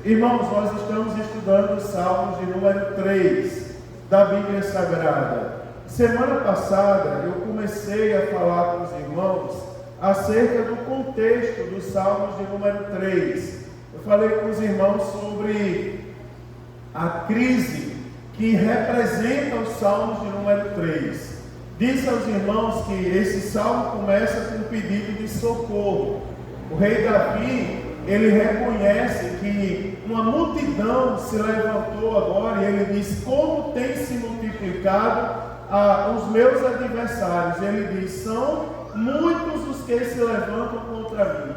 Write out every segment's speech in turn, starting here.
Irmãos, nós estamos estudando os Salmos de número 3 da Bíblia Sagrada. Semana passada eu comecei a falar com os irmãos acerca do contexto dos Salmos de número 3. Eu falei com os irmãos sobre a crise que representa os Salmos de número 3. Disse aos irmãos que esse salmo começa com um pedido de socorro. O rei Davi, ele reconhece que uma multidão se levantou agora e ele diz: como tem se multiplicado os meus adversários. Ele diz: são muitos os que se levantam contra mim.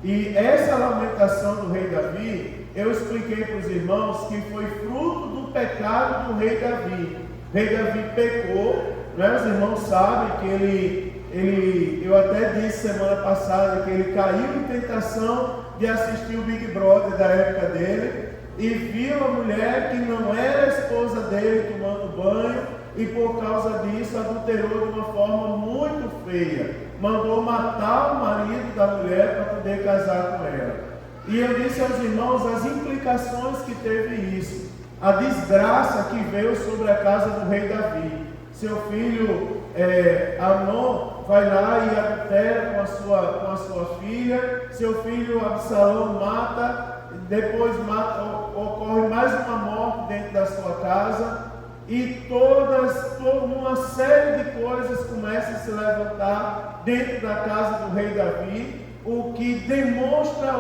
E essa lamentação do rei Davi, eu expliquei para os irmãos que foi fruto do pecado do rei Davi. O rei Davi pecou, né? Os irmãos sabem que eu até disse semana passada que ele caiu em tentação de assistir o Big Brother da época dele e viu a mulher que não era a esposa dele tomando banho e por causa disso adulterou de uma forma muito feia. Mandou matar o marido da mulher para poder casar com ela. E eu disse aos irmãos as implicações que teve isso, a desgraça que veio sobre a casa do rei Davi. Seu filho Amnon vai lá e adultera com a sua filha. Seu filho Absalão mata, depois ocorre mais uma morte dentro da sua casa. E toda uma série de coisas começam a se levantar dentro da casa do rei Davi, o que demonstra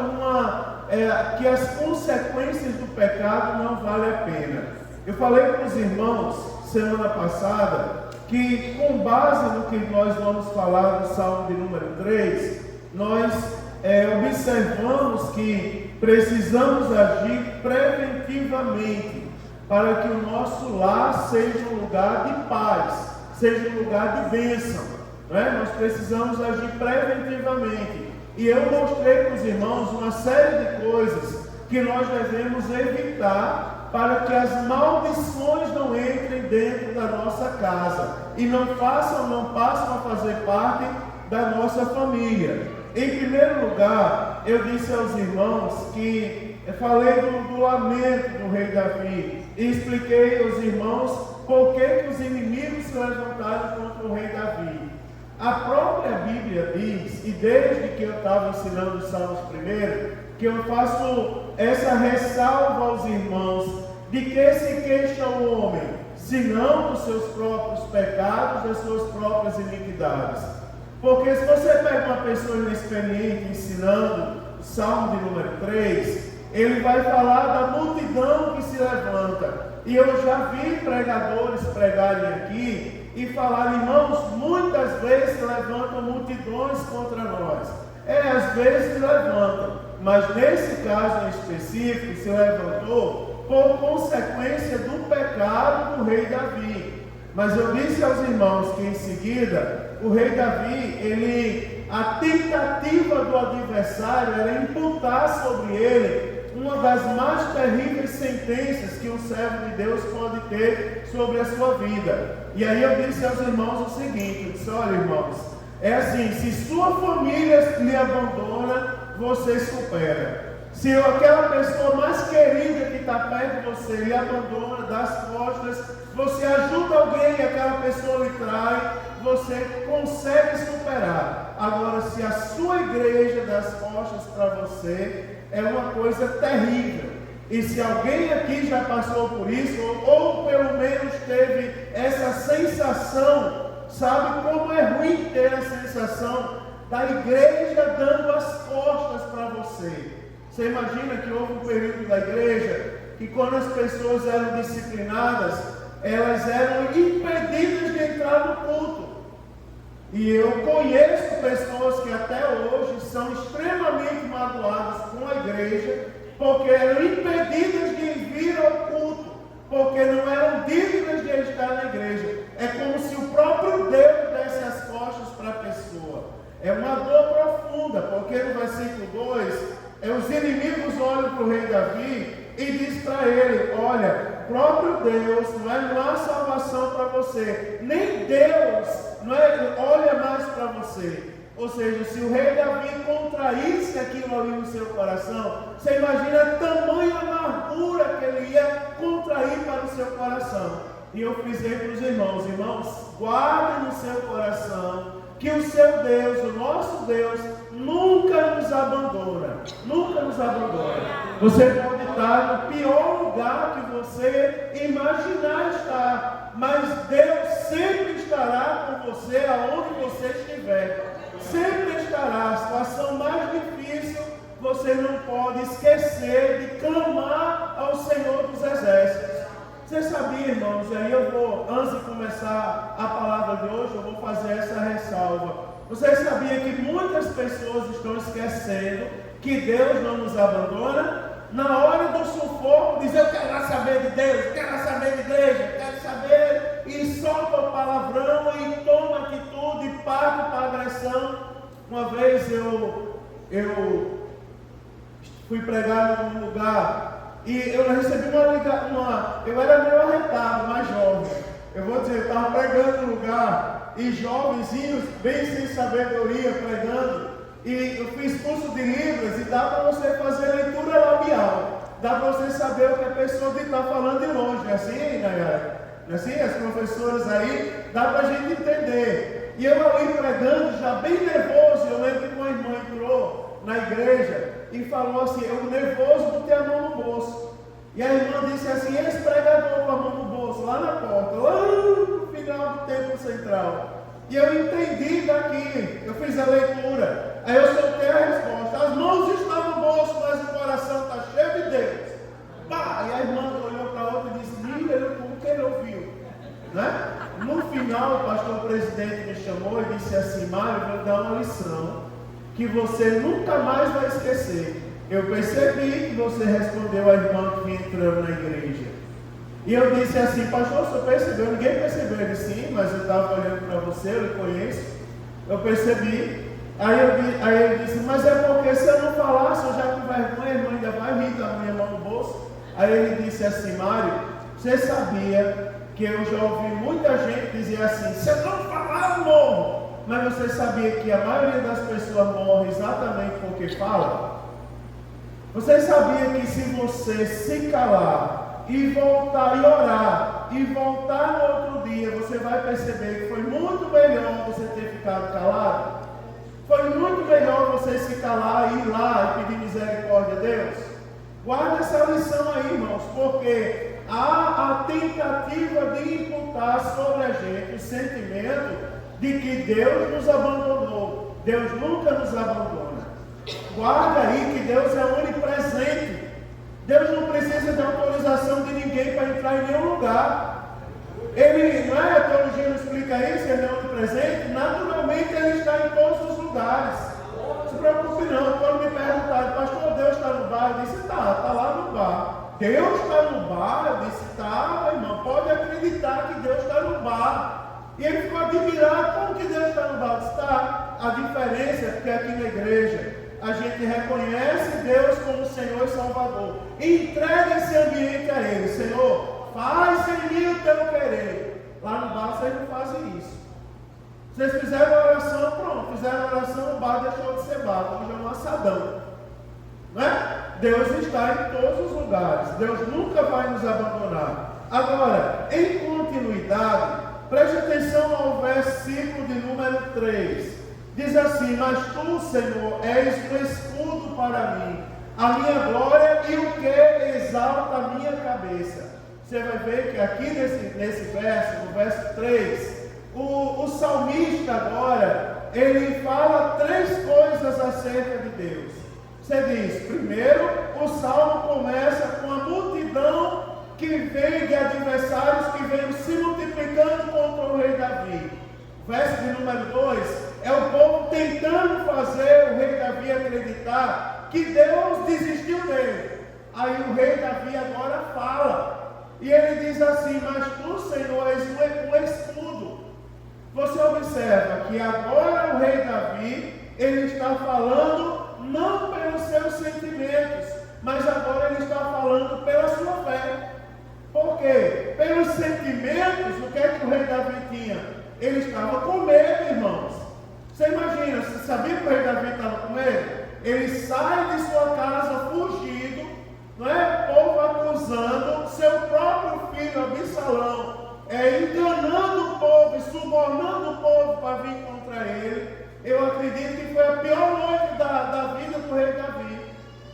que as consequências do pecado não valem a pena. Eu falei para os irmãos semana passada que, com base no que nós vamos falar do Salmo de número 3, nós observamos que precisamos agir preventivamente para que o nosso lar seja um lugar de paz, seja um lugar de bênção, né? Nós precisamos agir preventivamente. E eu mostrei para os irmãos uma série de coisas que nós devemos evitar para que as maldições não entrem dentro da nossa casa e não passam a fazer parte da nossa família. Em primeiro lugar, eu disse aos irmãos que falei do lamento do rei Davi e expliquei aos irmãos por que os inimigos se levantaram contra o rei Davi. A própria Bíblia diz, e desde que eu estava ensinando os Salmos primeiro, que eu faço essa ressalva aos irmãos: de que se queixa o homem, senão dos seus próprios pecados, das suas próprias iniquidades? Porque se você pega uma pessoa inexperiente ensinando o Salmo de número 3, ele vai falar da multidão que se levanta. E eu já vi pregadores pregarem aqui e falar: irmãos, muitas vezes se levantam multidões contra nós. Às vezes se levantam, mas nesse caso em específico se levantou por consequência do pecado do rei Davi. Mas eu disse aos irmãos que em seguida o rei Davi, a tentativa do adversário era imputar sobre ele uma das mais terríveis sentenças que um servo de Deus pode ter sobre a sua vida. E aí eu disse aos irmãos o seguinte: eu disse: olha, irmãos, é assim, se sua família lhe abandona, você supera. Se aquela pessoa mais querida que está perto de você lhe abandona, das costas, você ajuda alguém e aquela pessoa lhe trai, você consegue superar. Agora, se a sua igreja dá as costas para você, é uma coisa terrível. E se alguém aqui já passou por isso, ou pelo menos teve essa sensação, sabe como é ruim ter a sensação da igreja dando as costas para você. Você imagina que houve um período da igreja que, quando as pessoas eram disciplinadas, elas eram impedidas de entrar no culto. E eu conheço pessoas que até hoje são extremamente magoadas com a igreja, porque eram impedidas de vir ao culto, porque não eram dignas de estar na igreja. É como se o próprio Deus desse as costas para a pessoa. É uma dor profunda, porque no versículo 2, os inimigos olham para o rei Davi e diz para ele: olha, próprio Deus não há salvação para você, nem Deus olha mais para você. Ou seja, se o rei Davi contraísse aquilo ali no seu coração, você imagina a tamanha amargura que ele ia contrair para o seu coração. E eu frisei para os irmãos: irmãos, guardem no seu coração que o seu Deus, o nosso Deus, nunca nos abandona. Nunca nos abandona. Você pode estar no pior lugar que você imaginar estar, mas Deus sempre estará com você aonde você estiver. Sempre estará. A situação mais difícil, você não pode esquecer de clamar ao Senhor dos Exércitos. Você sabia, irmãos, e aí eu vou, antes de começar a palavra de hoje, eu vou fazer essa ressalva. Você sabia que muitas pessoas estão esquecendo que Deus não nos abandona? Na hora do sufoco, diz: eu quero saber de Deus, quero saber de igreja, quero saber, e solta o palavrão e toma atitude e parte para a agressão. Uma vez eu fui pregar num lugar e eu recebi eu era meio arretado, mais jovem. Eu vou dizer, eu estava pregando no lugar e jovenzinhos, bem sem sabedoria, pregando. E eu fiz curso de Libras e dá para você fazer leitura labial. Dá para você saber o que a pessoa está falando de longe. É assim, Nayara? Não é assim? As professoras aí, dá para a gente entender. E eu ali pregando, já bem nervoso. Eu lembro que uma irmã entrou na igreja e falou assim: eu nervoso por ter a mão no bolso. E a irmã disse assim: esse pregador com a mão no bolso, lá na porta, lá no final do templo central. E eu entendi daqui, eu fiz a leitura. Aí eu soltei a resposta: as mãos estão no bolso, mas o coração está cheio de Deus. Pá! E a irmã olhou para a outra e disse: mira, como que ele ouviu? Né? No final, o pastor presidente me chamou e disse assim: Mário, eu vou dar uma lição que você nunca mais vai esquecer. Eu percebi que você respondeu à irmã que vinha entrando na igreja. E eu disse assim: pastor, você percebeu? Ninguém percebeu. Ele: sim, mas eu estava olhando para você, eu lhe conheço. Eu percebi. Aí ele disse: mas é porque se eu não falasse, eu já com vergonha, a irmã ainda vai rir da minha mão no bolso. Aí ele disse assim: Mário, você sabia que eu já ouvi muita gente dizer assim: se eu não falar, eu morro. Mas você sabia que a maioria das pessoas morre exatamente porque fala? Você sabia que se você se calar e voltar e orar e voltar no outro dia, você vai perceber que foi muito melhor você ter ficado calado? Foi muito melhor você se calar e ir lá e pedir misericórdia a Deus? Guarda essa lição aí, irmãos, porque há a tentativa de imputar sobre a gente o sentimento de que Deus nos abandonou. Deus nunca nos abandona. Guarda aí que Deus é onipresente. Deus não precisa de autorização de ninguém para entrar em nenhum lugar. Ele, não é? A teologia não explica isso, ele é onipresente. Naturalmente ele está em todos os lugares. Não se preocupe não. Quando me perguntaram: pastor, Deus está no bar? Eu disse: está lá no bar. Deus está no bar? Eu disse: está, irmão, pode acreditar que Deus está no bar. E ele ficou admirado: como que Deus está no bar? Eu disse: está. A diferença é porque aqui na igreja a gente reconhece Deus como Senhor e Salvador. E entrega esse ambiente a Ele. Senhor, faz em mim o teu querer. Lá no bar vocês não fazem isso. Vocês fizeram a oração, pronto. Fizeram a oração, o bar deixou de ser bar. Hoje é um assadão. Não é? Deus está em todos os lugares. Deus nunca vai nos abandonar. Agora, em continuidade, preste atenção ao versículo de número 3. Diz assim: mas tu, Senhor, és o escudo para mim, a minha glória e o que exalta a minha cabeça. Você vai ver que aqui nesse verso, no verso 3, o salmista agora, ele fala 3 coisas acerca de Deus. Você diz: primeiro, o salmo começa com a multidão que vem de adversários que vêm se multiplicando contra o rei Davi. Verso de número 2, é o povo tentando fazer o rei Davi acreditar que Deus desistiu dele. Aí o rei Davi agora fala, e ele diz assim: mas tu, Senhor, és um escudo. Você observa que agora o rei Davi, ele está falando não pelos seus sentimentos, mas agora ele está falando pela sua fé. Por quê? Pelos sentimentos, o que é que o rei Davi tinha? Ele estava com medo, irmãos. Você imagina, se sabia que o rei Davi estava com ele? Ele sai de sua casa fugido, não é? O povo acusando seu próprio filho Absalão, enganando o povo e subornando o povo para vir contra ele. Eu acredito que foi a pior noite da vida do rei Davi.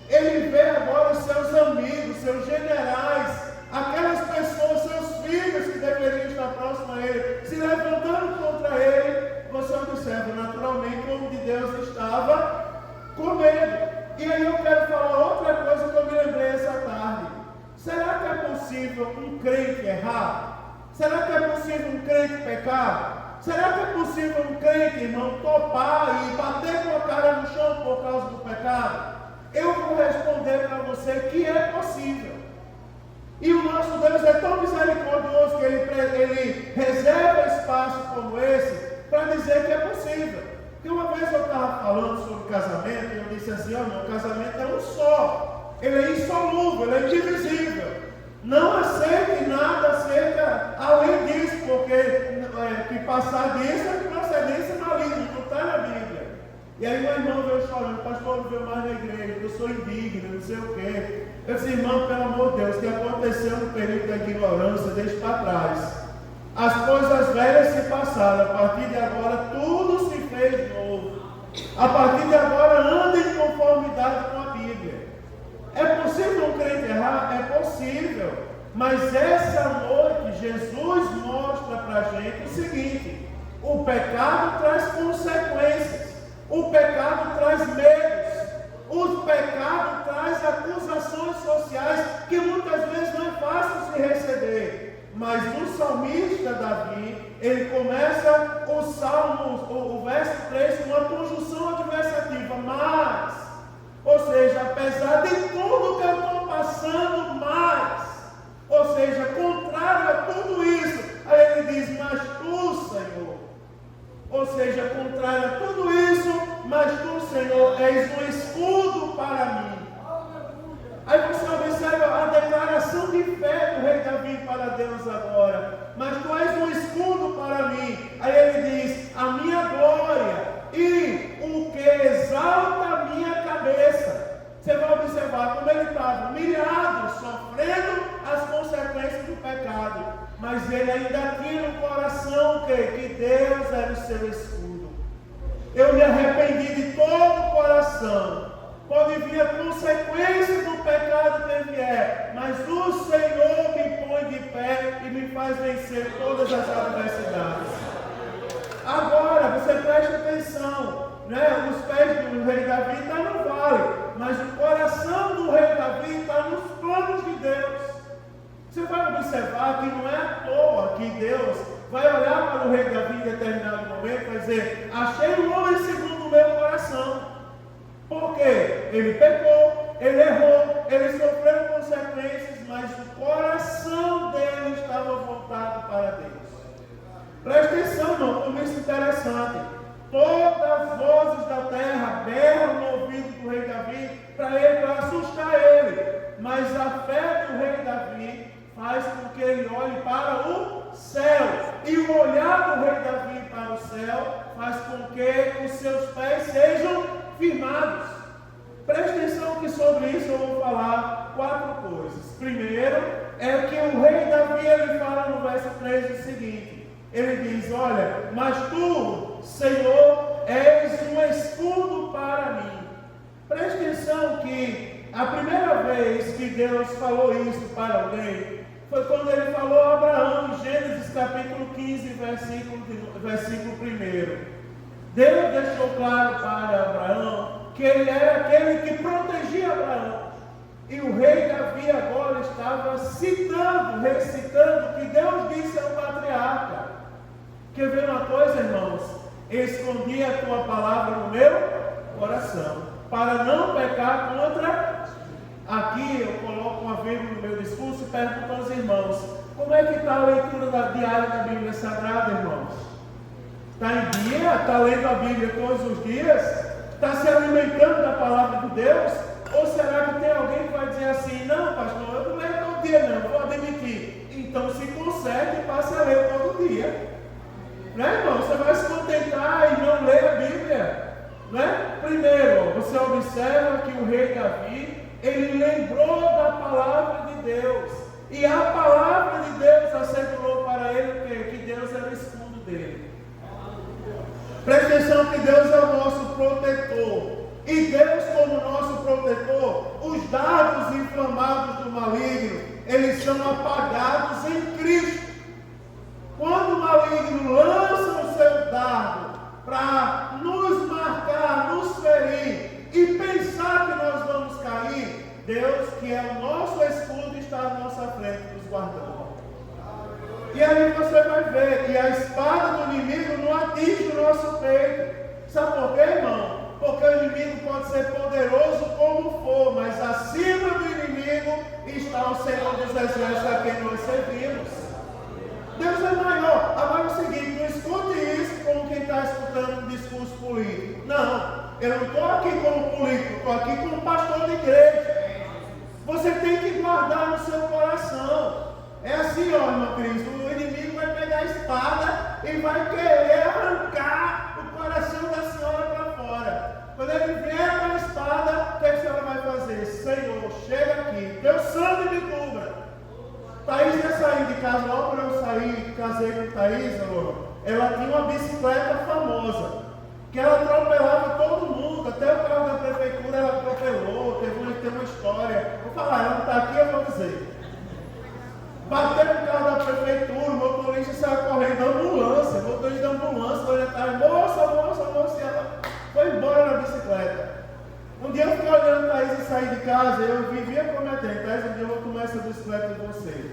Ele vê agora os seus amigos, seus generais, aquelas pessoas, seus filhos que deveriam estar próximos a ele, se levantando contra ele. Você observa naturalmente como o homem de Deus estava com medo. E aí eu quero falar outra coisa que eu me lembrei essa tarde. Será que é possível um crente errar? Será que é possível um crente pecar? Será que é possível um crente, irmão, topar e bater com a cara no chão por causa do pecado? Eu vou responder para você que é possível. E o nosso Deus é tão misericordioso que ele reserva espaço como esse para dizer que é possível. Porque uma vez eu estava falando sobre casamento e eu disse assim, meu casamento é um só. Ele é insolúvel, ele é indivisível. Não aceite nada acerca além disso, porque que passar disso é de procedência maligna, não está na Bíblia. E aí meu irmão veio chorando, pastor, não veio mais na igreja, eu sou indigno, não sei o quê. Eu disse, irmão, pelo amor de Deus, o que aconteceu no período da ignorância, deixa para trás. As coisas velhas se passaram, a partir de agora tudo se fez novo. A partir de agora anda em conformidade com a Bíblia. É possível um crente errar? É possível. Mas essa noite Jesus mostra para a gente o seguinte: o pecado traz consequências, o pecado traz medos, o pecado traz acusações sociais que muitas vezes não é fácil se receber. Mas o salmista Davi, ele começa o salmo, o verso 3, com uma conjunção adversativa, mas, ou seja, apesar de tudo que eu estou passando, ou seja, contrário a tudo isso, aí ele diz, mas tu, Senhor, ou seja, contrário a tudo isso, mas tu, Senhor, és um escudo para mim. Aí você observa a declaração de fé do rei Davi para Deus agora. Mas tu és um escudo para mim. Aí ele diz, a minha glória e o que exalta a minha cabeça. Você vai observar como ele estava humilhado, sofrendo as consequências do pecado. Mas ele ainda tinha no coração que Deus era o seu escudo. Eu me arrependi de todo o coração. Pode vir a consequência do pecado que vier, mas o Senhor me põe de pé e me faz vencer todas as adversidades. Agora, você preste atenção, né? Os pés do rei Davi estão no vale, mas o coração do rei Davi está nos planos de Deus. Você vai observar que não é à toa que Deus vai olhar para o rei Davi em determinado momento e vai dizer, achei um homem segundo o meu coração. Porque ele pecou, ele errou, ele sofreu consequências, mas o coração dele estava voltado para Deus. Preste atenção, irmão, como isso é interessante. Todas as vozes da terra berram no ouvido do rei Davi para assustar ele. Mas a fé do rei Davi faz com que ele olhe para o céu. E o olhar do rei Davi para o céu faz com que os seus pés sejam firmados. Preste atenção que sobre isso eu vou falar 4 coisas. Primeiro, é que o rei Davi, ele fala no verso 3 o seguinte. Ele diz, olha, mas tu, Senhor, és um escudo para mim. Preste atenção que a primeira vez que Deus falou isso para alguém, foi quando ele falou a Abraão, em Gênesis capítulo 15, versículo 1. Deus deixou claro para Abraão que ele era aquele que protegia Abraão. E o rei Davi agora estava recitando que Deus disse ao patriarca. Quer ver uma coisa, irmãos? Escondi a tua palavra no meu coração, para não pecar contra. Aqui eu coloco uma vírgula no meu discurso e pergunto aos irmãos, como é que está a leitura diária da Bíblia Sagrada, irmãos? Está em dia? Está lendo a Bíblia todos os dias? Está se alimentando da palavra de Deus? Ou será que tem alguém que vai dizer assim, não, pastor, eu não leio todo dia não, vou admitir. Então se conserte e passe a ler todo dia. Né, irmão? Você vai se contentar e não ler a Bíblia. observa que o rei Davi, ele lembrou da palavra de Deus. E a palavra de Deus assegurou para ele que Deus era o escudo dele. Preste atenção que Deus é o nosso protetor. E Deus, como nosso protetor, os dardos inflamados do maligno, eles são apagados em Cristo. Quando o maligno lança o seu dardo para nos marcar, nos ferir e pensar que nós vamos cair, Deus, que é o nosso escudo, está à nossa frente, nos guardando. E aí você vai ver que a espada do inimigo não atinge o nosso peito. Sabe por quê, irmão? Porque o inimigo pode ser poderoso como for, mas acima do inimigo está o Senhor dos Exércitos a quem nós servimos. Deus é maior. Agora é o seguinte, não escute isso como quem está escutando um discurso político. Não, eu não estou aqui como político, estou aqui como pastor de igreja. Você tem que guardar no seu coração. É assim, ó, irmão Cristo, o inimigo vai pegar a espada e vai querer arrancar o coração da senhora para fora. Quando ele vier com a espada, o que a senhora vai fazer? Senhor, chega aqui, teu sangue me cubra. Thaís ia sair de casa, logo quando eu saí, casei com Thaís, ela tinha uma bicicleta famosa, que ela atropelava todo mundo, até o carro da prefeitura ela atropelou, teve uma história. Vou falar, ela não está aqui, eu vou dizer. Bateu no carro da prefeitura, o motorista saiu correndo da ambulância, o motorista da ambulância, olha, tá, moça, e ela foi embora na bicicleta. Um dia eu fiquei olhando a Thaís e saí de casa, e eu vivia prometendo, Thaís, um dia eu vou tomar essa bicicleta de você.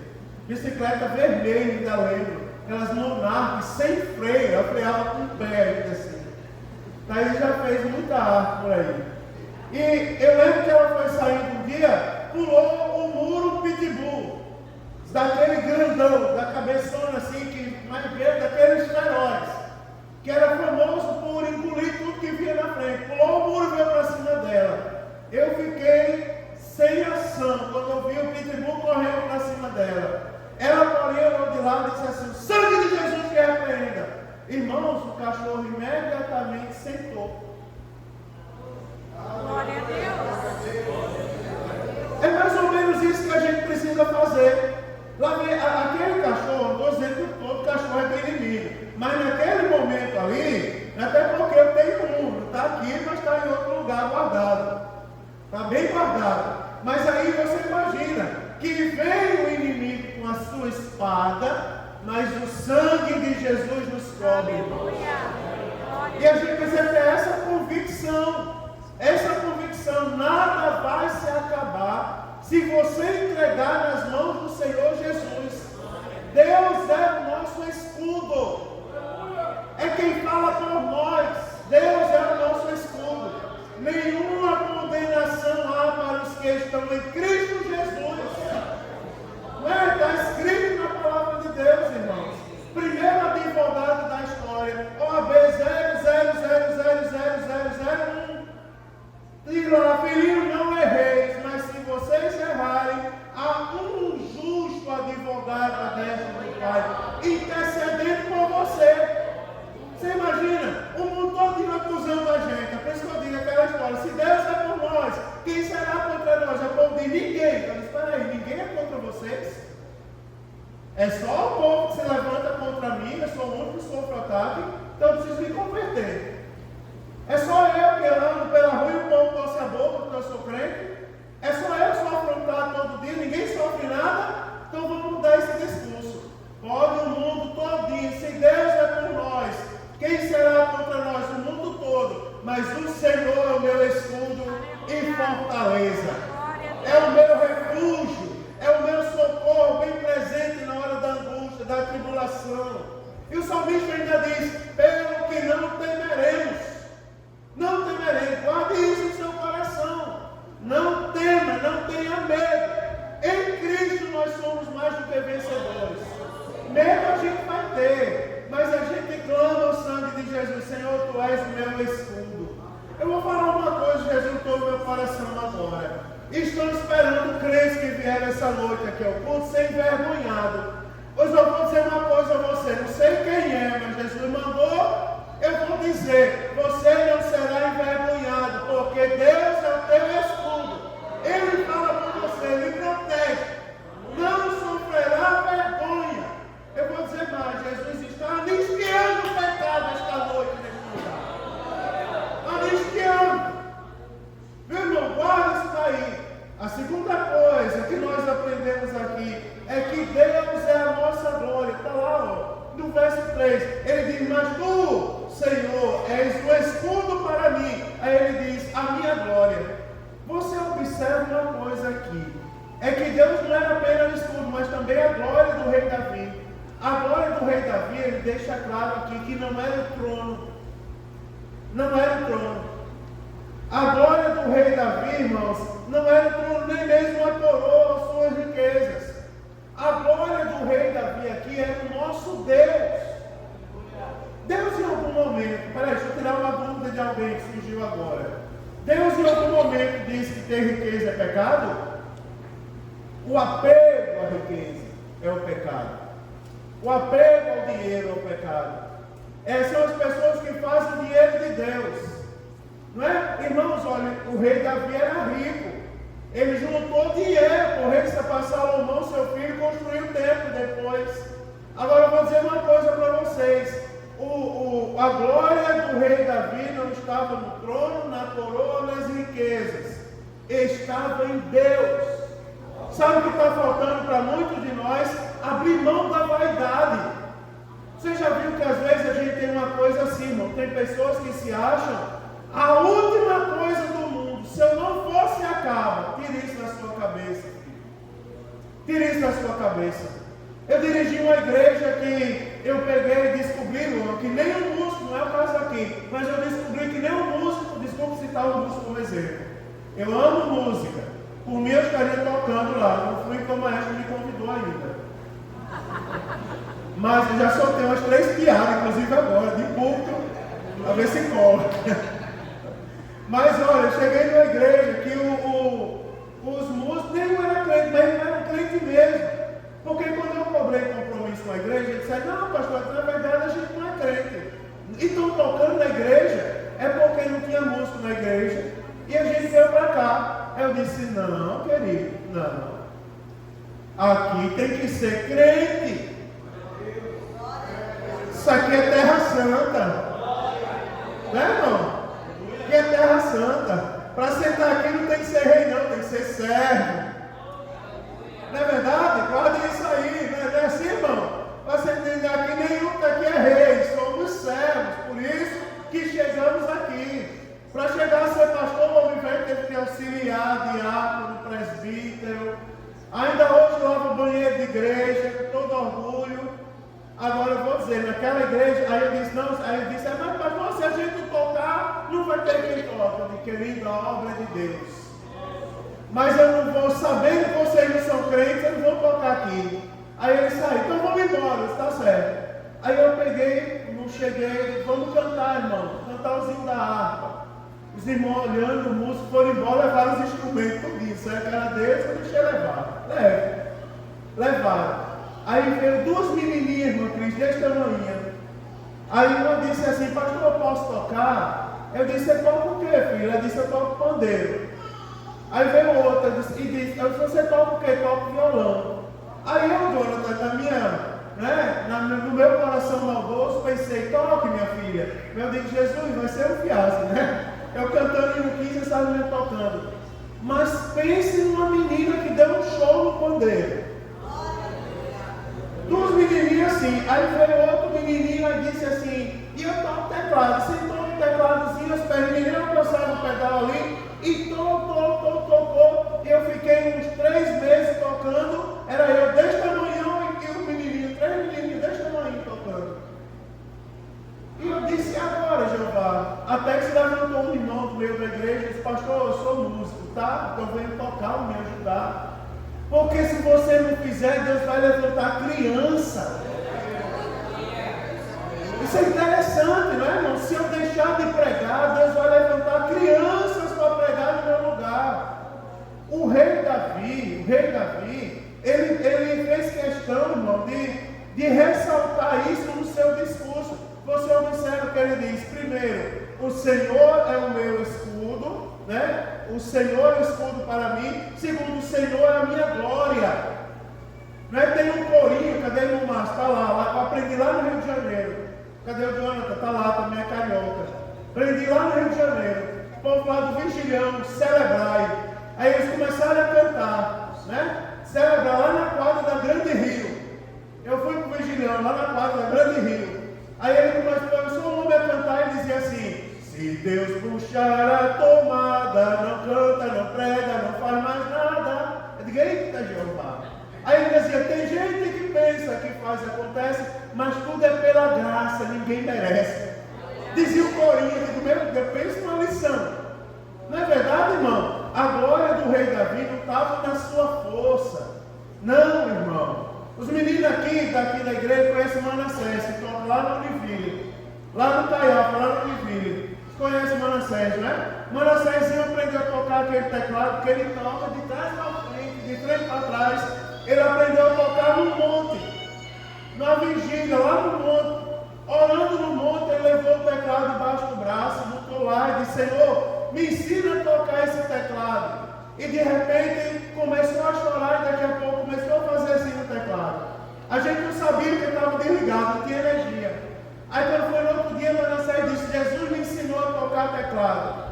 Bicicleta vermelha, ainda lembro, aquelas monarcas, sem freio, ela freava com o pé, assim. Thaís já fez muita arte por aí. E eu lembro que ela foi saindo um dia, pulou o muro pitbull. Daquele grandão, da cabeçona assim, que mais velho, daqueles feroz, que era famoso por engolir tudo que via na frente. Pulou o muro e veio para cima dela. Eu fiquei sem ação quando eu vi o pitbull correndo para cima dela. Ela, porém, olhou de lado e disse assim: sangue de Jesus que repreenda. Irmãos, o cachorro imediatamente sentou. Glória a Deus. É mais ou menos isso que a gente precisa fazer. Lá vem, aquele cachorro, não estou dizendo que todo cachorro é do inimigo, mas naquele momento ali, até porque eu tenho um, não está aqui, mas está em outro lugar guardado, está bem guardado. Mas aí você imagina que vem o inimigo com a sua espada, mas o sangue de Jesus nos cobre. E a gente precisa ter essa convicção, nada vai se acabar se você entregar nas mãos do Senhor Jesus. Deus é o nosso escudo. É quem fala por nós. Deus é o nosso escudo. Nenhuma condenação há para os que estão em Cristo Jesus. Não é? Está escrito na palavra de Deus, irmãos. Primeiro advogado da história. OAB 000000001. Diz lá, filhinho, não erreis, mas se vocês errarem, há um justo advogado à destra do Pai, intercedendo por você. Você imagina, o mundo todo acusando a gente. É por isso que eu digo aquela história: se Deus é por nós, quem será contra nós? É o povo de ninguém. Eu disse: espera aí, ninguém é contra vocês? É só o povo que se levanta contra mim, eu sou o único que sofro ataque, então eu preciso me converter. É só eu que ando pela rua e o povo torce a boca porque eu sou crente? É só eu que sou afrontado todo dia, ninguém sofre nada? Então vamos mudar esse discurso. Pode o mundo todinho, se Deus é por nós, quem será contra nós? O mundo todo. Mas o Senhor é o meu escudo e fortaleza. É o meu refúgio, é o meu socorro bem presente na hora da angústia, da tribulação. E o salmista ainda diz: pelo que não temeremos. Não temerei, guarde isso no seu coração. Não tema, não tenha medo. Em Cristo nós somos mais do que vencedores. Medo a gente vai ter, mas a gente clama o sangue de Jesus. Senhor, tu és o meu escudo. Eu vou falar uma coisa, Jesus, todo o meu coração agora. Estou esperando crentes que vieram essa noite aqui ao culto ser envergonhado. Pois eu vou dizer uma coisa a você, não sei quem é, mas Jesus mandou. Eu vou dizer, você não será envergonhado, porque Deus és o escudo para mim. Aí ele diz, a minha glória. Você observa uma coisa aqui, é que Deus não era apenas o escudo, mas também a glória do rei Davi. A glória do rei Davi, ele deixa claro aqui que não era o trono. Não era o trono. A glória do rei Davi, irmãos, não era o trono, nem mesmo a coroa, as suas riquezas. A glória do rei Davi aqui era o nosso Deus. Deus em algum momento, peraí, deixa eu tirar uma dúvida de alguém que surgiu agora. Deus em algum momento disse que ter riqueza é pecado? O apego à riqueza é o pecado. O apego ao dinheiro é o pecado. São as pessoas que fazem dinheiro de Deus. Não é? Irmãos, olha, o rei Davi era rico. Ele juntou dinheiro para o rei para Salomão, seu filho, construir o templo depois. Agora eu vou dizer uma coisa para vocês. A glória do rei Davi não estava no trono, na coroa, nas riquezas. Estava em Deus. Sabe o que está faltando para muitos de nós? Abrir mão da vaidade. Você já viu que às vezes a gente tem uma coisa assim, irmão? Tem pessoas que se acham a última coisa do mundo. Se eu não fosse, acaba. Tire isso da sua cabeça. Tire isso da sua cabeça. Eu dirigi uma igreja que eu peguei e descobri, Luan, que nem um músico, não é o caso aqui, mas eu descobri que nem um músico, desculpe citar um músico como exemplo. Eu amo música. Por mim eu estaria tocando lá. Não fui como a Maestro me convidou ainda. Mas eu já soltei umas 3 piadas, inclusive agora, de público, a ver se cola. Mas olha, eu cheguei numa igreja que os músicos, nenhum era crente, mas não era crente mesmo. Porque quando eu cobrei compromisso com a igreja, ele disse, não, pastor, na verdade a gente não é crente. E estão tocando na igreja, é porque não tinha músico na igreja, e a gente veio para cá. Eu disse, não, querido, não. Aqui tem que ser crente. Isso aqui é terra santa. Não é, irmão? Aqui é terra santa. Para sentar aqui não tem que ser rei, não, tem que ser servo. Não é verdade? Guarda isso aí, não é assim, irmão? Para você entender aqui, nenhum daqui é rei, somos servos. Por isso que chegamos aqui. Para chegar a ser pastor, o homem velho teve que auxiliar, diácono, presbítero. Ainda hoje lava o banheiro de igreja, com todo orgulho. Agora eu vou dizer, naquela igreja, aí eu disse, mas pastor, se a gente tocar, não vai ter quem toca. Eu disse, querido, a obra é de Deus. Mas eu não vou, sabendo que vocês não são crentes, eu não vou tocar aqui. Aí ele saiu, então vamos embora, está certo. Aí eu peguei, não cheguei, vamos cantar, irmão, cantar os hinos da harpa. Os irmãos olhando, o músico foram embora, levaram os instrumentos, tudo isso. Aí a cara deles, eu deixei levar. Levaram. Aí veio 2 menininhas, irmão Cris, desse tamanho. Aí uma disse assim, pastor, eu posso tocar? Eu disse, você toca o quê, filho? Ela disse, eu toco pandeiro. Aí veio outra e disse, você toca o quê? Toco violão. Aí eu, no meu coração maldoso, pensei, toque, minha filha. Eu digo, Jesus, vai ser um fiasco, né? Eu cantando em um 15, essa menina tocando. Mas pense numa menina que deu um show no pandeiro. 2 menininhas assim. Aí veio outro menininho e disse assim, e eu toco teclado. Sentou no tecladozinho, as perninhas alcançaram o pedal ali, e tocou. E eu fiquei uns 3 meses tocando. Era eu desse tamanho e o menininho, 3 menininhos desse tamanho tocando. E eu disse, agora, Jeová? Até que se levantou um irmão do meio da igreja e disse, pastor, eu sou músico, tá? Então venho tocar, me ajudar. Porque se você não fizer, Deus vai levantar criança. Isso é interessante, não é, irmão? Se eu deixar de pregar, Deus vai levantar crianças para pregar no meu lugar. O rei Davi, ele fez questão, irmão, de ressaltar isso no seu discurso. Você observa que ele diz, primeiro, o Senhor é o meu escudo, né? O Senhor é o escudo para mim. Segundo, o Senhor é a minha glória. Não é? Tem um corinho, cadê o Márcio? Está lá, eu aprendi lá no Rio de Janeiro. Cadê o Jonathan? Está lá, também é carioca. Aprendi lá no Rio de Janeiro. O povo lá do Vigilhão, celebrai. Aí eles começaram a cantar, né? Celebrar lá na quadra da Grande Rio. Eu fui para o Vigilhão, lá na quadra da Grande Rio. Aí ele começou o homem a cantar e dizia assim, Deus puxar a tomada, não canta, não prega, não faz mais nada. Eu digo, eita Jeová. Aí ele dizia, tem gente que pensa que faz e acontece, mas tudo é pela graça, ninguém merece. Dizia o corinho, eu digo, meu Deus, pensa numa lição. Não é verdade, irmão? A glória do rei Davi não estava na sua força. Não, irmão. Os meninos daqui da igreja conhecem Manassés, que estão lá no Univille, lá no Caiafa, lá no Univille. Conhece Manassés, né? Manassés aprendeu a tocar aquele teclado que ele toca de trás para frente, de frente para trás. Ele aprendeu a tocar no monte, na vigília, lá no monte. Orando no monte, ele levou o teclado debaixo do braço, botou lá e disse, Senhor, me ensina a tocar esse teclado. E de repente ele começou a chorar e daqui a pouco começou a fazer assim no teclado. A gente não sabia que estava desligado, não tinha energia. Aí quando foi no outro dia, Manassés disse, Jesus me ensinou a tocar teclado.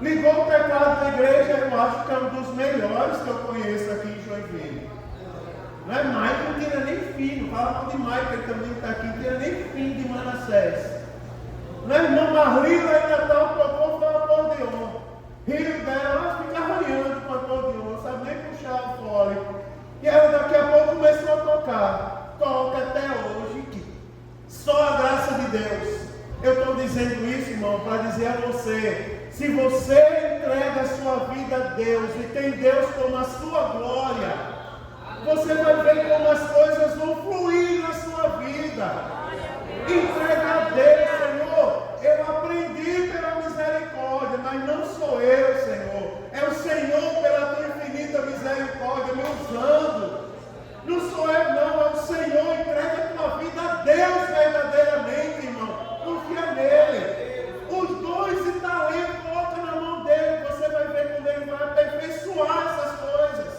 Ligou o teclado na igreja, eu acho que é um dos melhores que eu conheço aqui em Joinville. Não é Mike, não tinha nem filho. Fala mal de Mike, ele também está aqui, não tinha nem filho de Manassés. Não é irmã Marlila ainda tocou para o acordeon. Rio dela, fica arranhando com o acordeon, não sabe nem puxar o fole. E ela daqui a pouco começou a tocar. Toca até hoje. Só a graça de Deus. Eu estou dizendo isso, irmão, para dizer a você, se você entrega a sua vida a Deus e tem Deus como a sua glória, você vai ver como as coisas vão fluir na sua vida. Entrega a Deus, Senhor. Eu aprendi pela misericórdia, mas não sou eu, Senhor. É o Senhor pela tua infinita misericórdia me usando. Não sou eu, não. É o Senhor. Entrega a tua vida a Deus verdadeiramente, irmão. Confia nele. Os dons e talentos, coloca na mão dele. Você vai ver como ele vai aperfeiçoar essas coisas.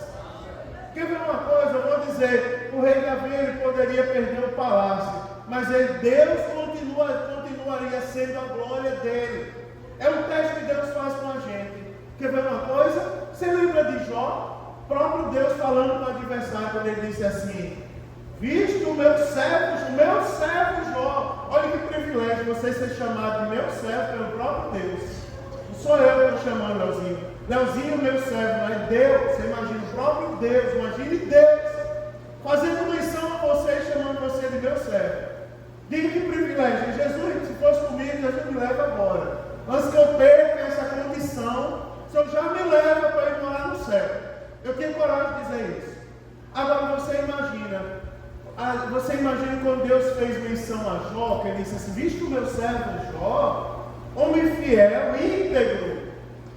Quer ver uma coisa? Eu vou dizer, o rei Davi ele poderia perder o palácio, mas Deus continuaria sendo a glória dele. É um teste que Deus faz com a gente. Quer ver uma coisa? Você lembra de Jó? O próprio Deus falando com o adversário, quando ele disse assim, visto o meu servo Jó. Olha que privilégio você ser chamado de meu servo pelo próprio Deus. Não sou eu que estou chamando Leozinho. Leozinho, meu servo, não é Deus. Você imagina o próprio Deus, imagine Deus fazendo menção a você e chamando você de meu servo. Diga que privilégio. Jesus, se fosse comigo, Jesus me leva agora. Antes que eu perca essa condição, o Senhor já me leva para ir morar no céu. Eu tenho coragem de dizer isso. Agora você imagina quando Deus fez menção a Jó, que ele disse assim, visto o meu servo Jó, homem fiel, íntegro,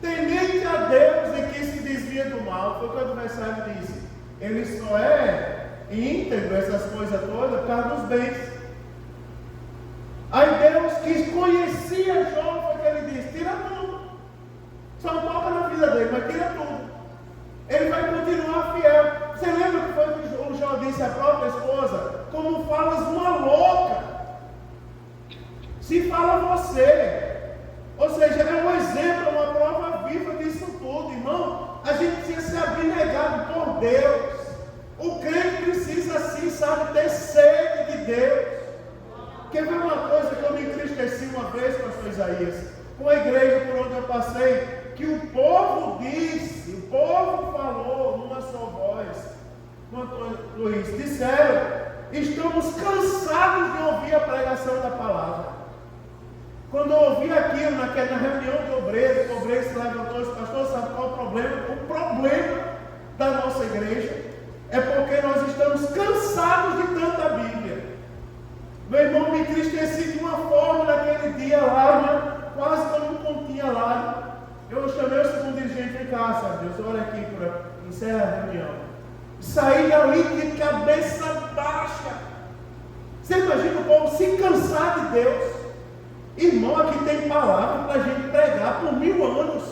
temente a Deus e que se desvia do mal. Foi o que o adversário disse. Ele só é íntegro, essas coisas todas, por causa dos bens. Aí Deus que conhecia Jó, foi que ele disse, tira tudo. Só toca na vida dele, mas tira tudo. Ele vai continuar fiel. Você lembra que foi que o Jó disse à própria esposa? Como falas uma louca. Se fala você. Ou seja, é um exemplo, uma prova viva disso tudo, irmão. A gente precisa ser abnegado por Deus. O crente precisa sim, sabe, ter sede de Deus. Quer ver uma coisa que eu me entristeci uma vez, pastor Isaías, com a igreja por onde eu passei, que o povo disse, o povo falou numa só voz, Luiz, disseram, estamos cansados de ouvir a pregação da palavra. Quando eu ouvi aquilo na reunião de obreiros, o obreiro se levantou e disse, pastor, sabe qual é o problema? O problema da nossa igreja é porque nós estamos cansados de tanta Bíblia. Meu irmão, me entristeci de uma forma naquele dia lá, né? Quase que eu não continha lá. Eu chamei o segundo dirigente, vem cá, sabe Deus, olha aqui para encerrar a reunião. Saí ali de cabeça baixa. Você imagina o povo se cansar de Deus? Irmão, aqui tem palavra para a gente pregar por 1000 anos.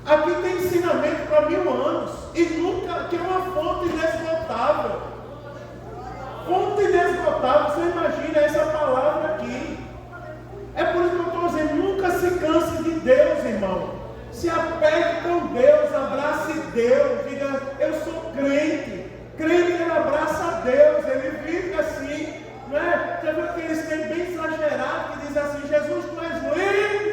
Aqui tem ensinamento para 1000 anos. E nunca, que é uma fonte inesgotável. Fonte inesgotável, você imagina essa palavra aqui. É por isso que eu estou dizendo, nunca se canse de Deus, irmão. Se apegue com Deus, abrace Deus, diga, eu sou crente. Crente, ele abraça a Deus, ele vive assim. Não é? Você vê aqueles crentes bem exagerados que dizem assim, Jesus, tu és lindo.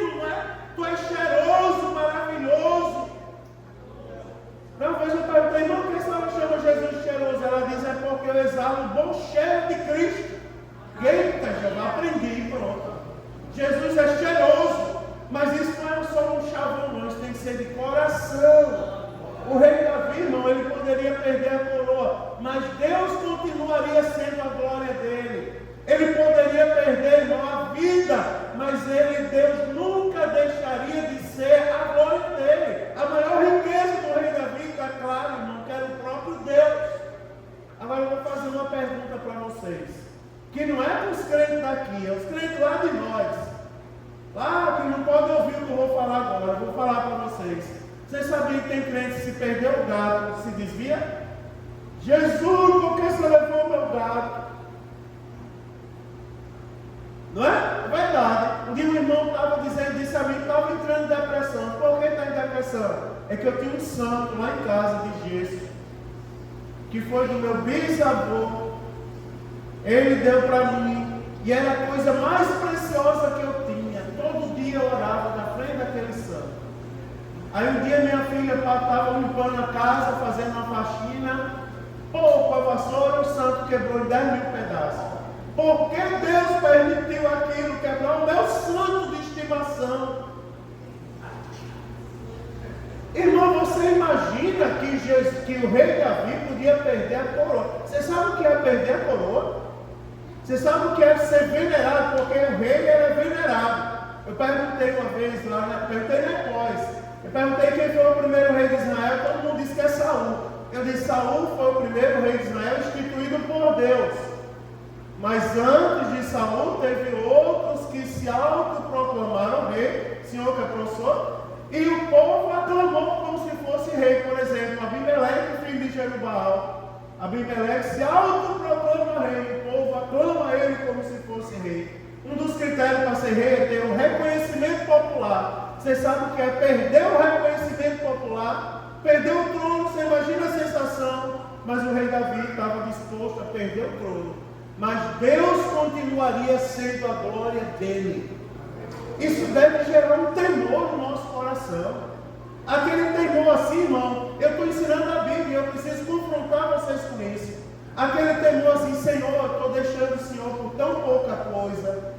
não é para os crentes daqui, é os crentes lá de nós. Lá que não podem ouvir o que eu vou falar agora, eu vou falar para vocês. Vocês sabiam que tem crente que se perdeu o gato, se desvia? Jesus, por que você levou meu gato? Não é? É verdade. Um dia um irmão estava disse a mim que estava entrando em depressão. Por que está em depressão? É que eu tinha um santo lá em casa de gesso, que foi do meu bisavô. Ele deu para mim, e era a coisa mais preciosa que eu tinha. Todo dia eu orava na frente daquele santo. Aí um dia minha filha estava limpando a casa, fazendo uma faxina, com a vassoura, o santo quebrou em 10 mil pedaços. Por que Deus permitiu aquilo quebrar o meu santo de estimação? Irmão, você imagina que o rei Davi podia perder a coroa? Você sabe o que é perder a coroa? Você sabe o que é ser venerado? Porque o rei era venerado. Eu perguntei uma vez lá, perguntei depois. Eu perguntei quem foi o primeiro rei de Israel. Todo mundo disse que é Saul. Eu disse: Saul foi o primeiro rei de Israel instituído por Deus. Mas antes de Saul teve outros que se autoproclamaram rei. Senhor que é professor. E o povo aclamou como se fosse rei. Por exemplo, Abimeleque, filho de Jerubaal. Abimeleque se autoproclama rei. O povo aclama ele como se fosse rei. Um dos critérios para ser rei é ter um reconhecimento popular. Você sabe o que é perder o reconhecimento popular? Perder o trono, você imagina a sensação. Mas o rei Davi estava disposto a perder o trono. Mas Deus continuaria sendo a glória dele. Isso deve gerar um temor no nosso coração. Aquele temor assim, irmão, eu estou ensinando a Bíblia, eu preciso confrontar vocês com isso. Aquele temor assim: Senhor, eu estou deixando o Senhor por tão pouca coisa.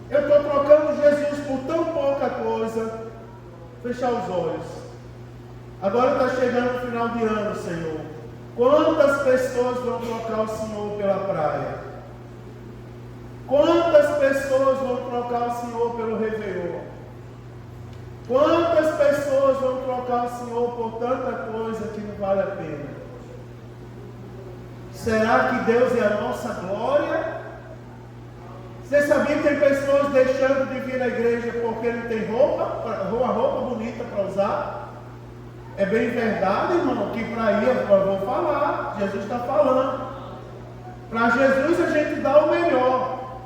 Eu estou trocando Jesus por tão pouca coisa. Fechar os olhos. Agora está chegando o final de ano, Senhor. Quantas pessoas vão trocar o Senhor pela praia? Quantas pessoas vão trocar o Senhor pelo Réveillon? Quantas pessoas vão trocar o Senhor por tanta coisa que não vale a pena? Será que Deus é a nossa glória? Você sabia que tem pessoas deixando de vir à igreja porque não tem roupa bonita para usar? É bem verdade, irmão, que para ir, eu vou falar, Jesus está falando. Para Jesus a gente dá o melhor,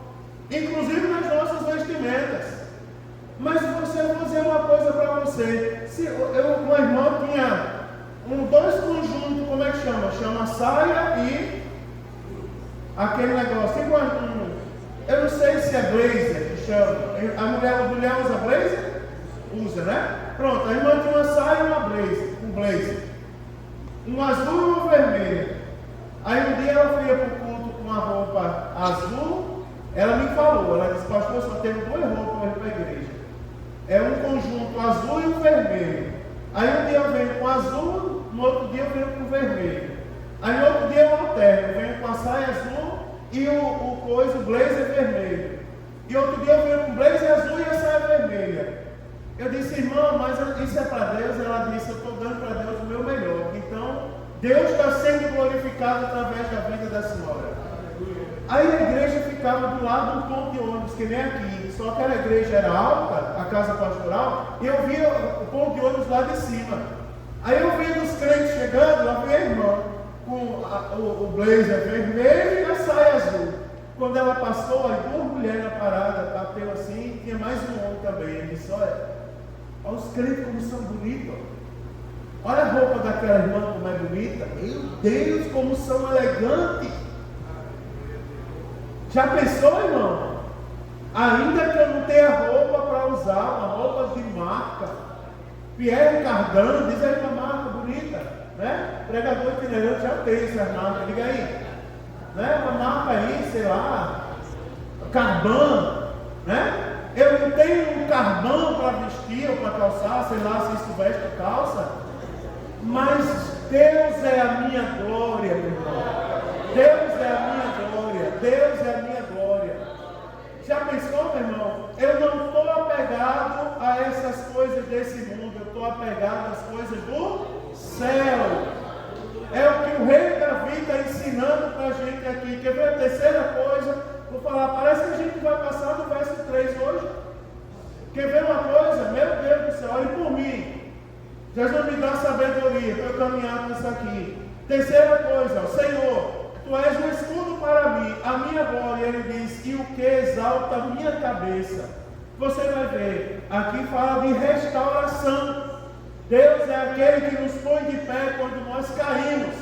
inclusive nas nossas vestimentas. Mas eu vou dizer uma coisa para você. Se uma irmã tinha dois conjuntos, como é que chama? Chama saia e aquele negócio. Eu não sei se é blazer que chama. A mulher usa blazer? Usa, né? Pronto, a irmã tinha uma saia e uma blazer, um blazer. Um azul e uma vermelha. Aí um dia ela ia para o culto com uma roupa azul. Ela me falou, ela disse: pastor, só tenho duas roupas para a igreja. É um conjunto azul e um vermelho. Aí um dia eu venho com azul, no outro dia eu venho com vermelho. Aí no outro dia eu alterno, eu venho com a saia azul e o blazer vermelho. E outro dia eu venho com o blazer azul e a saia vermelha. Eu disse: irmã, mas isso é para Deus? Ela disse: eu estou dando para Deus o meu melhor. Então, Deus está sendo glorificado através da vida da senhora. Aí a igreja ficava do lado do ponto de ônibus, que nem aqui. Só que a igreja era alta, a casa pastoral, e eu via o ponto de ônibus lá de cima. Aí eu via os crentes chegando, lá via a irmã, com o blazer vermelho e a saia azul. Quando ela passou, as duas mulheres na parada, bateu assim, tinha mais um homem também. Ele disse: olha os crentes como são bonitos. Olha a roupa daquela irmã como é bonita. Meu Deus, como são elegantes. Já pensou, irmão? Ainda que eu não tenha roupa para usar, uma roupa de marca. Pierre Cardin, diz aí uma marca bonita, né? Pregador itinerante já tem essas marcas, diga aí. Né? Uma marca aí, sei lá, Carban, né? Eu não tenho um Carban para vestir ou para calçar, sei lá se isso veste ou calça, mas Deus é a minha glória, meu irmão. Deus é a minha glória, Deus é a minha glória. Já pensou, meu irmão? Eu não estou apegado a essas coisas desse mundo, eu estou apegado às coisas do céu. É o que o rei Davi está ensinando para a gente aqui. Quer ver a terceira coisa? Vou falar, parece que a gente vai passar do verso 3 hoje. Quer ver uma coisa? Meu Deus do céu, olhe por mim. Jesus me dá sabedoria para eu caminhar nisso aqui. Terceira coisa, Senhor, Tu és um escudo para mim, a minha glória. Ele diz, e o que exalta a minha cabeça. Você vai ver, aqui fala de restauração. Deus é aquele que nos põe de pé quando nós caímos.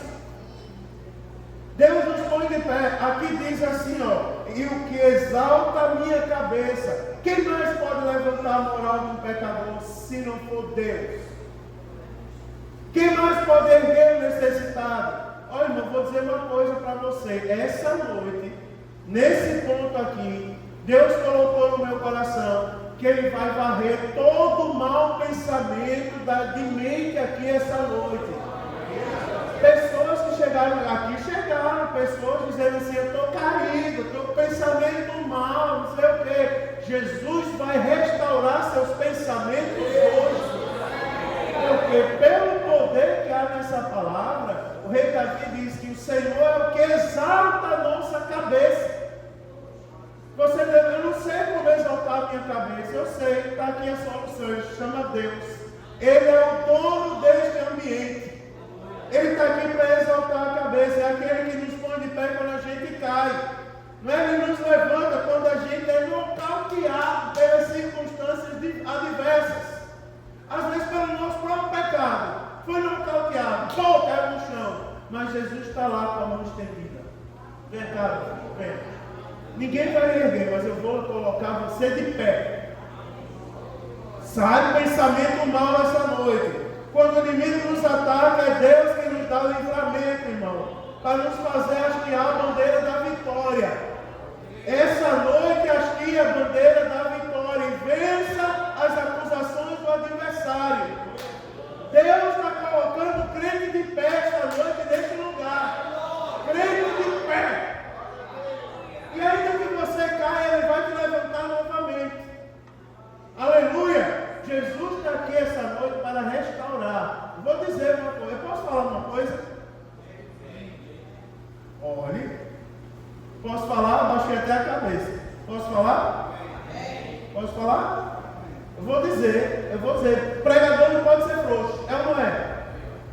Deus nos põe de pé. Aqui diz assim, ó, e o que exalta a minha cabeça. Quem mais pode levantar a moral de um pecador se não for Deus? Quem mais pode erguer o necessitado? Olha, irmão, vou dizer uma coisa para você. Essa noite, nesse ponto aqui, Deus colocou no meu coração que Ele vai varrer todo o mau pensamento de mente aqui essa noite. Pessoas que chegaram aqui, pessoas dizendo assim, eu estou caído, estou com pensamento mal, não sei o quê. Jesus vai restaurar seus pensamentos hoje. Porque pelo poder que há nessa palavra, o rei Davi diz que o Senhor é o que exalta a nossa cabeça. Eu não sei como exaltar a minha cabeça, eu sei, está aqui a solução, ele chama Deus. Ele é o dono deste ambiente. Ele está aqui para exaltar a cabeça, é aquele que nos põe de pé quando a gente cai. Não é? Ele nos levanta quando a gente é nocauteado pelas circunstâncias adversas. Às vezes pelo nosso próprio pecado. Foi nocauteado, caiu no chão. Mas Jesus está lá com a mão estendida. Vem cá, vem. Ninguém vai lhe erguer, mas eu vou colocar você de pé. Sai do pensamento mal essa noite. Quando o inimigo nos ataca, é Deus que nos dá o livramento, irmão. Para nos fazer hastear a bandeira da vitória. Essa noite hasteia a bandeira da vitória e vença as acusações do adversário. Deus está colocando o crente de pé esta noite neste lugar. Crente de pé. E ainda que você caia, Ele vai te levantar novamente. Aleluia! Jesus está aqui essa noite para restaurar. Vou dizer uma coisa. Eu posso falar uma coisa? Olhe. Posso falar? Abaixei até a cabeça. Posso falar? Posso falar? Eu vou dizer. Pregador não pode ser frouxo. É ou não é?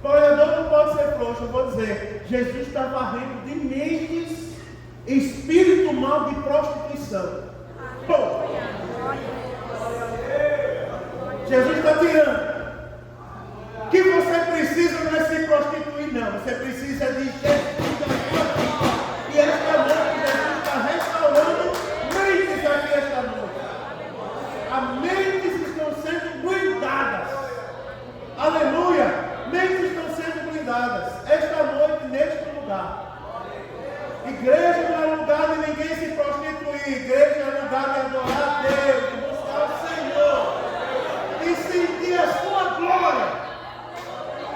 Pregador não pode ser frouxo. Eu vou dizer. Jesus está varrendo de mentes espírito mal de prostituição. Jesus está tirando. O que você precisa não é se prostituir, não. Você precisa de Jesus da sua vida. E esta noite Jesus está restaurando mentes aqui esta noite. As mentes estão sendo blindadas. Aleluia! Mentes estão sendo blindadas. Esta noite, neste lugar. Igreja não é lugar de ninguém se prostituir. Igreja é lugar de adorar a Deus, de buscar o Senhor. E sentir a sua glória.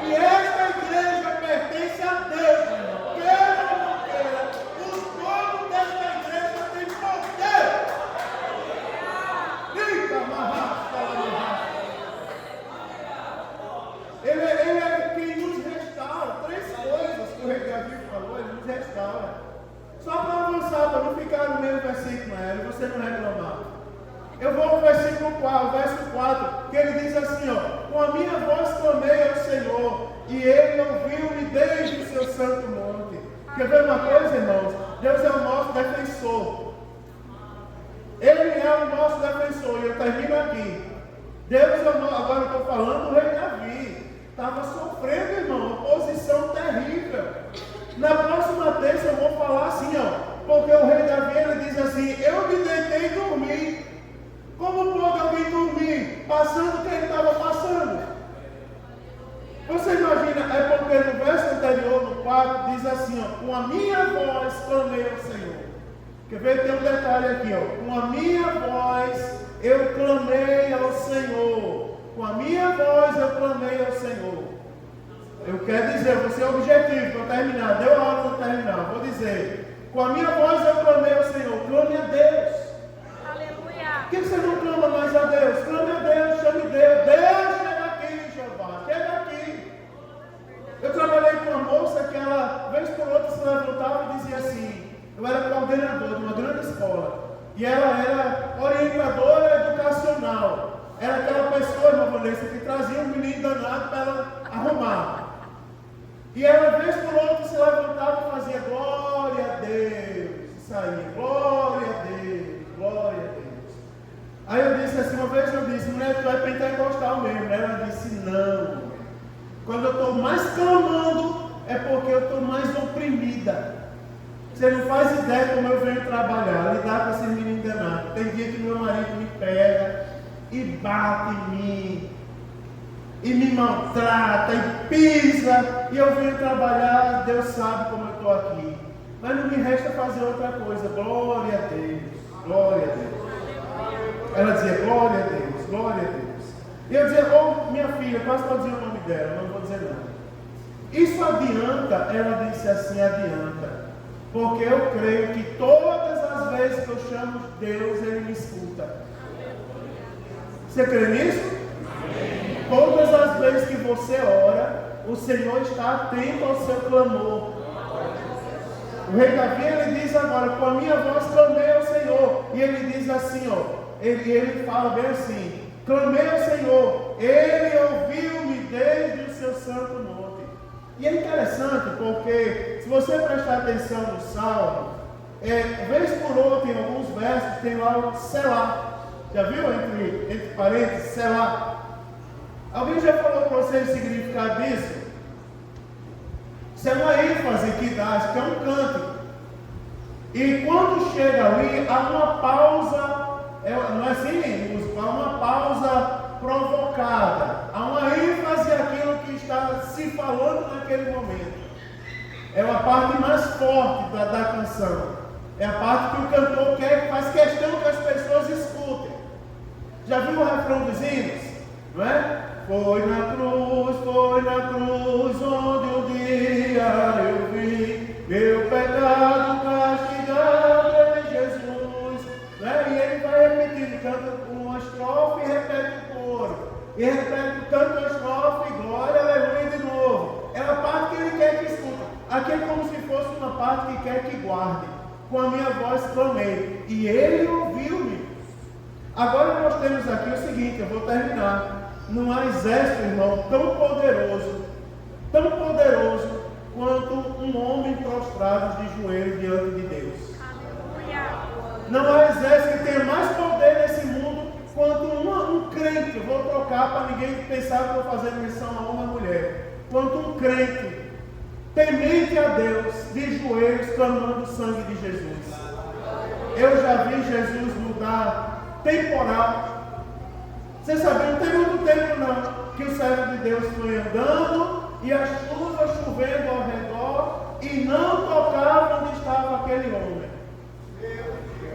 E esta igreja pertence a Deus, irmão. Queira ou não queira, o dono desta igreja tem poder. Ele é quem nos restaura. 3 coisas que o rei Davi falou, ele nos restaura. Só para avançar, para não ficar no mesmo versículo, e você não reclamar. Eu vou ao versículo 4, verso 4, que ele diz assim, ó, com a minha voz clamei ao Senhor, e Ele ouviu-me desde o seu santo monte. Quer ver uma coisa, irmãos? Deus é o nosso defensor. Ele é o nosso defensor, e eu termino aqui. Deus é o nosso, agora eu estou falando do rei Davi. Estava sofrendo, irmão, oposição terrível. Na próxima terça eu vou falar assim, ó, porque o rei Davi, ele diz assim, eu me deitei e dormi. Como pode alguém dormir passando o que ele estava passando? Você imagina, é porque no verso anterior, no 4, diz assim, ó, com a minha voz clamei ao Senhor. Quer ver? Tem um detalhe aqui, ó, com a minha voz eu clamei ao Senhor. Com a minha voz eu clamei ao Senhor. Eu quero dizer, vou ser objetivo para terminar. Deu a hora para terminar. Vou dizer, com a minha voz eu clamei ao Senhor. Clame a Deus. Aleluia. Por que você não clama mais a Deus? Clame a Deus, chame Deus. Deus, chega aqui, Jeová. Chega aqui. Eu trabalhei com uma moça que ela, vez por outra, mulher que trazia um menino danado para ela arrumar. E ela, vez por outra, se levantava e fazia glória a Deus. E saía, glória a Deus, glória a Deus. Aí eu disse assim, uma vez eu disse, mulher, tu é pentecostal mesmo. Ela disse, não. Quando eu estou mais clamando, é porque eu estou mais oprimida. Você não faz ideia como eu venho trabalhar, lidar com esses meninos danados. Tem dia que meu marido me pega e bate em mim, e me maltrata, e pisa, e eu venho trabalhar, Deus sabe como eu estou aqui. Mas não me resta fazer outra coisa, glória a Deus, glória a Deus. Ela dizia, glória a Deus, glória a Deus. E eu dizia, oh, minha filha, quase pode dizer o nome dela, não vou dizer nada. Isso adianta? Ela disse assim, adianta. Porque eu creio que todas as vezes que eu chamo Deus, Ele me escuta. Você crê nisso? Amém. Todas as vezes que você ora, o Senhor está atento ao seu clamor. O rei Davi, ele diz agora, com a minha voz clamei ao Senhor. E ele diz assim, ó, ele fala bem assim, clamei ao Senhor, Ele ouviu-me desde o seu santo monte. E é interessante porque, se você prestar atenção no Salmo, vez por outra, em alguns versos, tem lá o Selá. Já viu entre parênteses, Selá? Alguém já falou para você o significado disso? Isso é uma ênfase que dá, que é um cântico. E quando chega ali, há uma pausa, não é assim, música, há uma pausa provocada, há uma ênfase àquilo que está se falando naquele momento. É uma parte mais forte da canção. É a parte que o cantor faz questão que as pessoas escutem. Já viu o refrão dos hinos? Não é? Foi na cruz onde um dia eu vi meu pecado castigado em Jesus. Né? E ele vai repetindo, canta uma estrofe e repete o coro. E repete, canta a estrofe, glória, aleluia de novo. É a parte que ele quer que escute. Aqui é como se fosse uma parte que quer que guarde. Com a minha voz clamei, e ele ouviu-me. Agora nós temos aqui o seguinte, eu vou terminar. Não há exército, irmão, tão poderoso quanto um homem prostrado de joelhos diante de Deus. Não há exército que tenha mais poder nesse mundo quanto um crente. Eu vou trocar para ninguém pensar que eu vou fazer menção a homem ou mulher. Quanto um crente temente a Deus, de joelhos, clamando o sangue de Jesus. Eu já vi Jesus mudar temporal. Você sabe, não tem muito tempo não, que o servo de Deus foi andando e a chuva chovendo ao redor e não tocava onde estava aquele homem.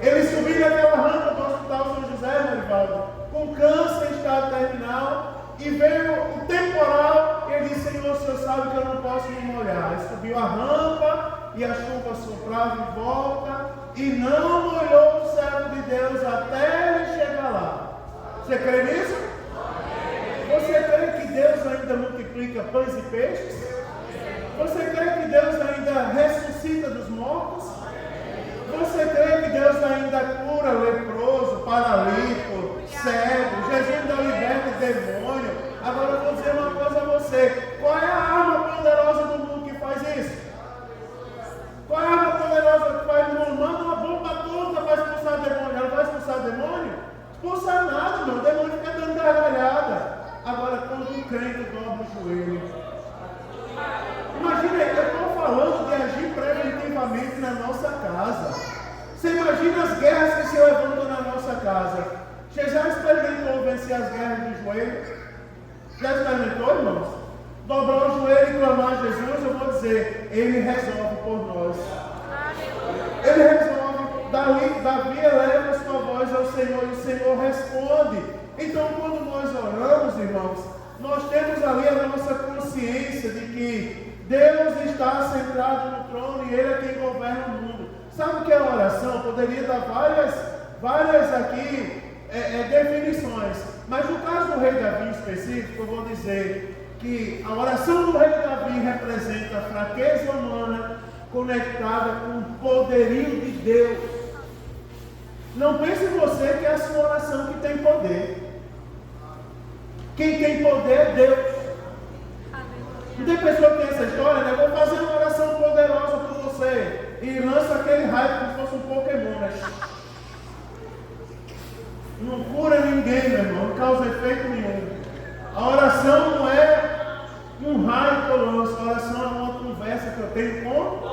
Ele subiu naquela rampa do Hospital São José, Marivaldo, com câncer em estado terminal, e veio o temporal, e ele disse, Senhor, o Senhor sabe que eu não posso me molhar. Ele subiu a rampa, e a chuva soprava em volta, e não molhou o servo de Deus até ele chegar lá. Você crê nisso? Você crê que Deus ainda multiplica pães e peixes? Você crê que Deus ainda ressuscita dos mortos? Você crê que Deus ainda cura leproso, paralítico, cego? Jesus ainda liberta demônio? Agora eu vou dizer uma coisa a você. Qual é a arma poderosa do mundo que faz isso? Qual é a arma poderosa que faz? Não manda uma bomba toda para expulsar demônio. Ela vai expulsar demônio? Expulsar nada, meu. O demônio fica dando gargalhada. Agora, quando um crente dobra o joelho. Imagina, eu estou falando de agir preventivamente na nossa casa. Você imagina as guerras que se levantam na nossa casa. Você já experimentou vencer as guerras do joelho? Já experimentou, irmãos? Dobrar o joelho e clamar a Jesus, eu vou dizer, Ele resolve por nós. Ele resolve. Davi eleva a sua voz ao Senhor e o Senhor responde. Então, quando nós oramos, irmãos, nós temos ali a nossa consciência de que Deus está sentado no trono e Ele é quem governa o mundo. Sabe o que é a oração? Eu poderia dar várias aqui definições, mas no caso do rei Davi em específico, eu vou dizer que a oração do rei Davi representa a fraqueza humana conectada com o poderio de Deus. Não pense você que é a sua oração que tem poder. Quem tem poder é Deus. Não tem pessoa que tem essa história, né? Vou fazer uma oração poderosa por você. E lança aquele raio como se fosse um Pokémon, né? Não cura ninguém, meu irmão. Não causa efeito nenhum. A oração não é um raio que eu lanço. A oração é uma conversa que eu tenho com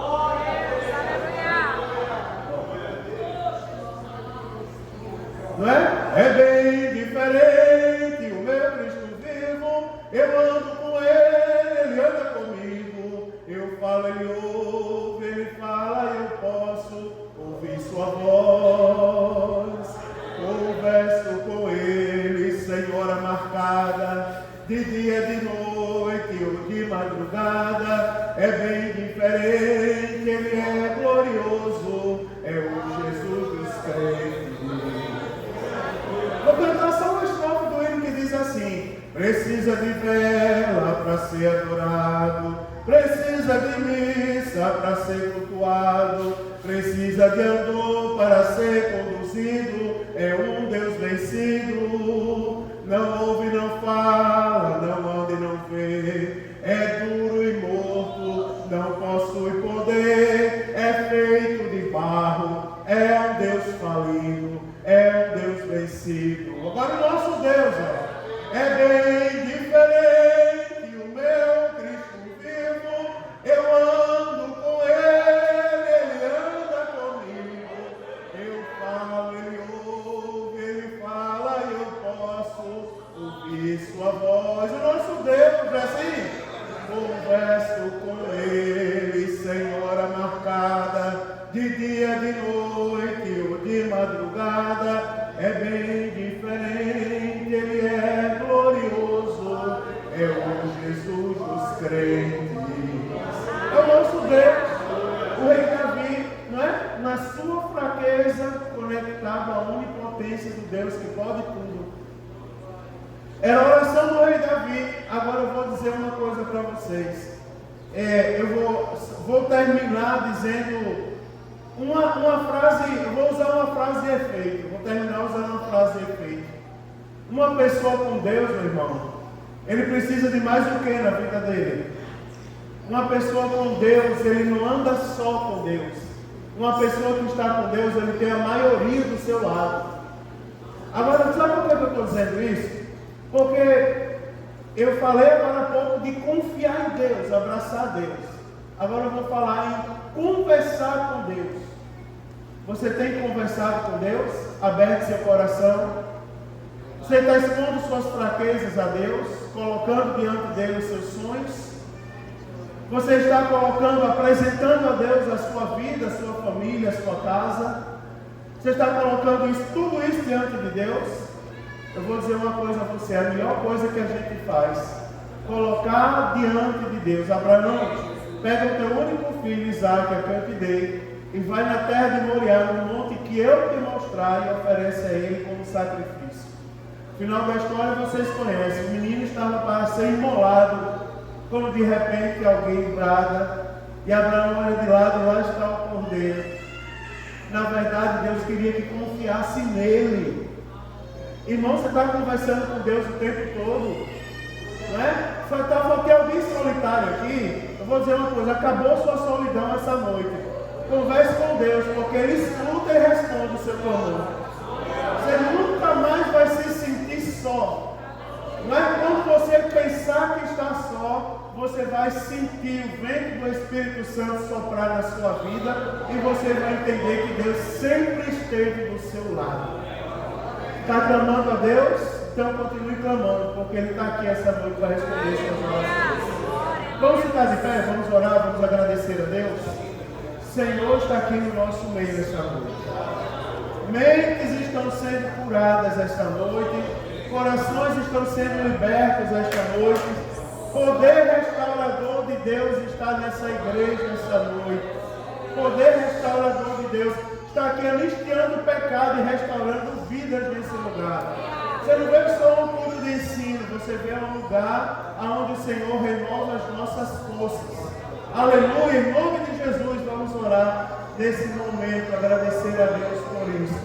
não é? É bem diferente o meu Cristo vivo. Eu ando com Ele anda comigo. Eu falo, Ele ouve, Ele fala, eu posso ouvir sua voz. Converso com Ele, Senhora marcada, de dia, de noite ou de madrugada. É bem diferente, Ele é glorioso, é o Jesus dos crentes. Vou cantar só uma estrofe do hino que diz assim: precisa de vela para ser adorado, precisa de missa para ser cultuado, precisa de andor para ser conduzido, é um Deus vencido, não ouve, não fala, não anda e não vê, é duro e morto, não possui poder, é feito de barro, é um Deus falido, é um Deus vencido. Agora o nosso Deus, ó, é bem diferente o meu Cristo vivo. Eu ando com Ele, Ele anda comigo. Eu falo, Ele ouve, Ele fala, e eu posso ouvir sua voz. O nosso Deus é assim. Converso com Ele, Senhora marcada, de dia, de noite ou de madrugada. É bem diferente, Ele é glorioso, é o Jesus dos crentes. É o nosso Deus. O rei Davi, não é? Na sua fraqueza, conectado à onipotência do Deus que pode tudo. Era a oração do rei Davi. Agora eu vou dizer uma coisa para vocês. Eu vou terminar dizendo uma frase, eu vou usar uma frase de efeito. Vou terminar usando uma frase de efeito. Uma pessoa com Deus, meu irmão, ele precisa de mais do que na vida dele. Uma pessoa com Deus, ele não anda só com Deus. Uma pessoa que está com Deus, ele tem a maioria do seu lado. Agora, sabe por que eu estou dizendo isso? Porque eu falei agora há pouco de confiar em Deus, abraçar Deus. Agora eu vou falar em conversar com Deus. Você tem conversado com Deus? Aberto seu coração? Você está expondo suas fraquezas a Deus? Colocando diante dele os seus sonhos? Você está apresentando a Deus a sua vida, a sua família, a sua casa? Você está colocando tudo isso diante de Deus? Eu vou dizer uma coisa a você, a melhor coisa que a gente faz, colocar diante de Deus. Abraão, pega o teu único filho, Isaac, que eu te dei, e vai na terra de Moriá, no monte que eu te mostrar, e oferece a ele como sacrifício. No final da história vocês conhecem, o menino estava para ser imolado, quando de repente alguém brada, e Abraão olha de lado, e lá está o cordeiro. Na verdade, Deus queria que confiasse nele. Irmão, você está conversando com Deus o tempo todo, não é? Só tem alguém solitário aqui. Eu vou dizer uma coisa, acabou sua solidão essa noite. Converse com Deus, porque Ele escuta e responde o seu clamor. Você nunca mais vai se sentir só. Não é? Quando você pensar que está só, você vai sentir o vento do Espírito Santo soprar na sua vida e você vai entender que Deus sempre esteve do seu lado. Está clamando a Deus? Então continue clamando, porque Ele está aqui essa noite para responder suas orações. Vamos ficar de pé, vamos orar, vamos agradecer a Deus. O Senhor está aqui no nosso meio esta noite. Mentes estão sendo curadas esta noite, corações estão sendo libertos esta noite. Poder restaurador de Deus está nessa igreja esta noite. Poder restaurador de Deus está aqui anistiando o pecado e restaurando vidas nesse lugar. Você não vê só um culto de ensino, você vê um lugar onde o Senhor renova as nossas forças. Aleluia, em nome de Jesus, vamos orar nesse momento, agradecer a Deus por isso.